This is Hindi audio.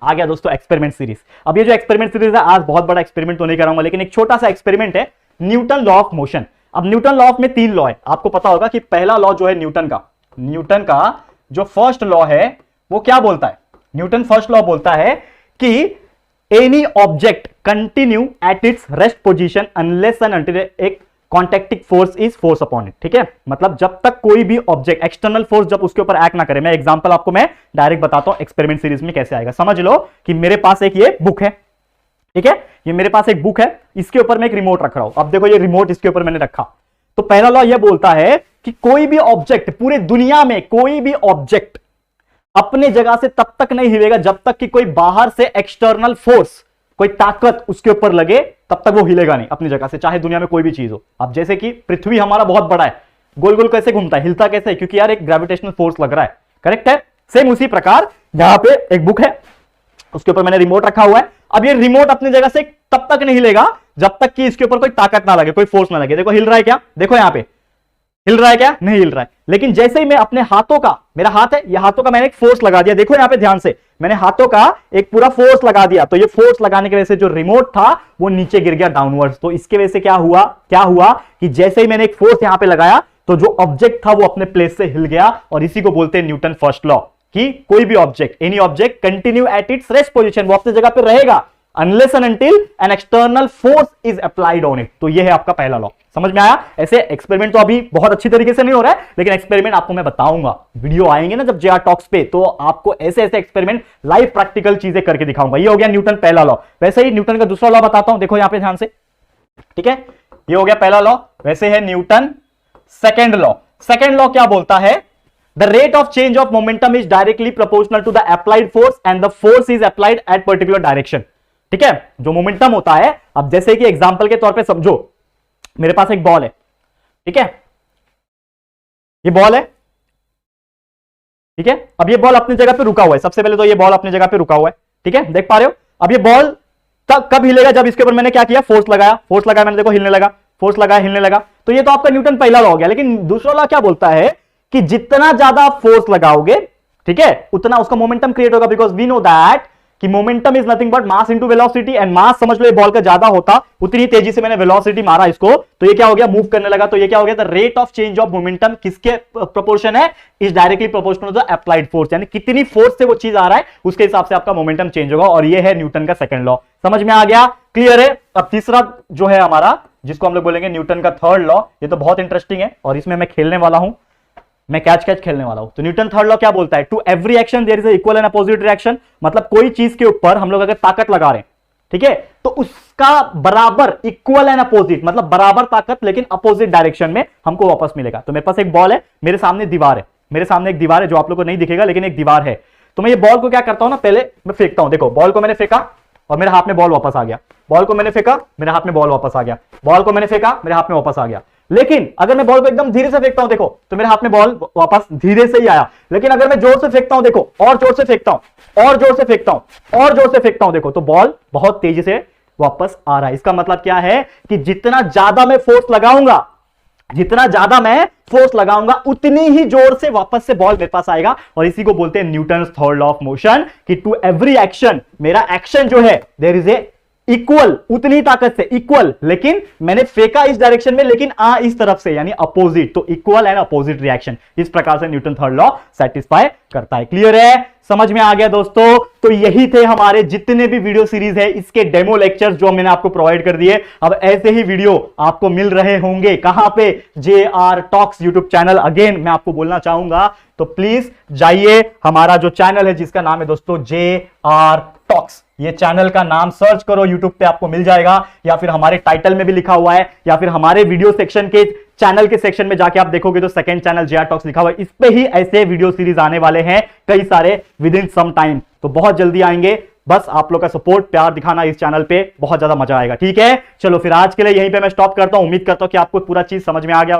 आ गया दोस्तों एक्सपेरिमेंट सीरीज। अब ये जो एक्सपेरिमेंट सीरीज है, आज बहुत बड़ा एक्सपेरिमेंट तो नहीं कराऊंगा, लेकिन एक छोटा सा एक्सपेरिमेंट है, न्यूटन लॉ ऑफ मोशन। अब न्यूटन लॉ ऑफ में 3 लॉ है, आपको पता होगा कि पहला लॉ जो है न्यूटन का जो फर्स्ट लॉ है वो क्या बोलता है? न्यूटन फर्स्ट लॉ बोलता है कि any object continue at its rest position unless and until एक contacting force is force upon it. ठीक है, मतलब जब तक कोई भी ऑब्जेक्ट एक्सटर्नल फोर्स जब उसके ऊपर एक्ट ना करे। मैं एग्जांपल आपको मैं डायरेक्ट बताता हूं एक्सपेरिमेंट सीरीज में कैसे आएगा। समझ लो कि मेरे पास एक ये बुक है, ठीक है, ये मेरे पास एक बुक है, इसके ऊपर मैं एक रिमोट रख रहा हूं। अब देखो ये रिमोट इसके ऊपर मैंने रखा, तो पहला लॉ ये बोलता है कि कोई भी ऑब्जेक्ट, पूरे दुनिया में कोई भी ऑब्जेक्ट अपने जगह से तब तक नहीं हिलेगा जब तक कि कोई बाहर से एक्सटर्नल फोर्स, कोई ताकत उसके ऊपर लगे, तब तक वो हिलेगा नहीं अपनी जगह से, चाहे दुनिया में कोई भी चीज हो। अब जैसे कि पृथ्वी हमारा बहुत बड़ा है, गोल गोल कैसे घूमता है, हिलता कैसे है? क्योंकि यार एक ग्रेविटेशनल फोर्स लग रहा है, करेक्ट है। सेम उसी प्रकार यहां पे एक बुक है, उसके ऊपर मैंने रिमोट रखा हुआ है। अब ये रिमोट अपनी जगह से तब तक नहीं हिलेगा जब तक कि इसके ऊपर कोई ताकत ना लगे, कोई फोर्स ना लगे। देखो हिल रहा है क्या? देखो यहां पे हिल रहा है क्या? नहीं हिल रहा है। लेकिन जैसे ही मैं अपने हाथों का, मेरा हाथ है, ये हाथों का मैंने एक फोर्स लगा दिया, देखो यहां पे ध्यान से, मैंने हाथों का एक पूरा फोर्स लगा दिया, तो ये फोर्स लगाने की वजह से जो रिमोट था वो नीचे गिर गया डाउनवर्ड्स। तो इसके वजह से क्या हुआ कि जैसे ही मैंने एक फोर्स यहां पे लगाया तो जो ऑब्जेक्ट था वो अपने प्लेस से हिल गया, और इसी को बोलते हैं न्यूटन फर्स्ट लॉ, कि कोई भी object, any object continue at its rest position, वो अपनी जगह पे रहेगा unless and until an external force is applied on it. तो ये है आपका पहला लॉ। समझ में आया? ऐसे एक्सपेरिमेंट तो अभी बहुत अच्छी तरीके से नहीं हो रहा है, लेकिन एक्सपेरिमेंट आपको मैं बताऊंगा, वीडियो आएंगे ना जब जेआर टॉक्स पे, तो आपको ऐसे ऐसे एक्सपेरिमेंट लाइव प्रैक्टिकल चीजें करके दिखाऊंगा। ये हो गया न्यूटन पहला लॉ। वैसे ही न्यूटन का दूसरा लॉ बताता हूं, देखो यहां पे ध्यान से, ठीक है, ये हो गया पहला लॉ। वैसे है Newton second law. Second law क्या बोलता है? The rate of change of momentum is directly proportional to the applied force and the force is applied at particular direction. ठीक है, जो मोमेंटम होता है, अब जैसे कि एग्जांपल के तौर पे समझो, मेरे पास एक बॉल है, ठीक है, ये बॉल है, ठीक है। अब ये बॉल अपनी जगह पे रुका हुआ है, सबसे पहले तो ये बॉल अपनी जगह पे रुका हुआ है, ठीक है, देख पा रहे हो। अब ये बॉल कब हिलेगा? जब इसके ऊपर मैंने क्या किया? फोर्स लगाया मैंने, देखो हिलने लगा, फोर्स लगाया हिलने लगा। तो ये तो आपका न्यूटन पहला लॉ हो गया। लेकिन दूसरा लॉ क्या बोलता है कि जितना ज्यादा फोर्स लगाओगे, ठीक है, उतना उसका मोमेंटम क्रिएट होगा, बिकॉज वी नो दैट कि momentum is nothing but mass into velocity, and mass समझ लो ये बॉल का ज्यादा होता, उतनी तेजी से मैंने वेलोसिटी मारा इसको, तो ये क्या हो गया? मूव करने लगा। तो ये क्या हो गया? The rate of change of momentum किसके प्रोपोर्शन है? Is directly proportional to the applied force, यानी कितनी फोर्स से वो चीज आ रहा है उसके हिसाब से आपका मोमेंटम चेंज होगा। और ये है न्यूटन का सेकंड लॉ। समझ में आ गया? क्लियर है? अब तीसरा जो है हमारा, जिसको हम लोग बोलेंगे न्यूटन का थर्ड लॉ, ये तो बहुत इंटरेस्टिंग है और इसमें मैं खेलने वाला हूं, मैं कैच खेलने वाला हूं। तो न्यूटन थर्ड लॉ क्या बोलता है? To every action there is equal and opposite reaction. मतलब कोई चीज के ऊपर हम लोग अगर ताकत लगा रहे हैं, ठीक है, तो उसका बराबर इक्वल एंड अपोजिट, मतलब बराबर ताकत लेकिन अपोजिट डायरेक्शन में हमको वापस मिलेगा। तो मेरे पास एक बॉल है, मेरे सामने दीवार है, मेरे सामने एक दीवार है जो आप लोग को नहीं दिखेगा, लेकिन एक दीवार है। तो मैं ये बॉल को क्या करता हूं ना, पहले मैं फेंकता हूं। देखो बॉल को मैंने फेंका और मेरे हाथ में बॉल वापस आ गया, बॉल को मैंने फेंका, मेरे हाथ में बॉल वापस आ गया, बॉल को मैंने फेंका, मेरे हाथ में वापस आ गया। लेकिन अगर मैं बॉल को एकदम धीरे से फेंकता हूं, देखो, तो मेरे हाथ में बॉल वापस धीरे से ही आया। लेकिन अगर मैं जोर से फेंकता हूं, देखो, और जोर से फेंकता हूं, और जोर से फेंकता हूं, और जोर से फेंकता हूं, देखो, तो बॉल बहुत तेजी से वापस आ रहा है। इसका मतलब क्या है कि जितना ज्यादा मैं फोर्स लगाऊंगा, जितना ज्यादा मैं फोर्स लगाऊंगा, उतनी ही जोर से वापस से बॉल मेरे पास आएगा। और इसी को बोलते हैं Newton third law of motion, कि टू एवरी एक्शन, मेरा एक्शन जो है देयर इज ए इक्वल, उतनी ताकत से इक्वल, लेकिन मैंने फेंका इस डायरेक्शन में, लेकिन इस तरफ से, यानी अपोजिट, तो इक्वल एंड अपोजिट रिएक्शन। इस प्रकार से न्यूटन थर्ड लॉ सेटिस्फाई करता है। क्लियर है? समझ में आ गया दोस्तों? तो यही थे हमारे जितने भी वीडियो सीरीज है, इसके डेमो लेक्चर्स जो मैंने आपको प्रोवाइड कर दिए। अब ऐसे ही वीडियो आपको मिल रहे होंगे कहां पे? JR talks YouTube channel. Again मैं आपको बोलना चाहूंगा, तो प्लीज जाइए, हमारा जो चैनल है जिसका नाम है दोस्तों जेआर टॉक्स, ये चैनल का नाम सर्च करो यूट्यूब पे, आपको मिल जाएगा, या फिर हमारे टाइटल में भी लिखा हुआ है, या फिर हमारे वीडियो सेक्शन के चैनल के सेक्शन में जाके आप देखोगे तो सेकंड चैनल जेआर टॉक्स लिखा हुआ है। इस पे ही ऐसे वीडियो सीरीज आने वाले हैं कई सारे विद इन सम टाइम, तो बहुत जल्दी आएंगे। बस आप लोग का सपोर्ट, प्यार दिखाना इस चैनल पे, बहुत ज्यादा मजा आएगा। ठीक है, चलो फिर आज के लिए यहीं पे मैं स्टॉप करता हूं। उम्मीद करता हूं कि आपको पूरा चीज समझ में आ गया।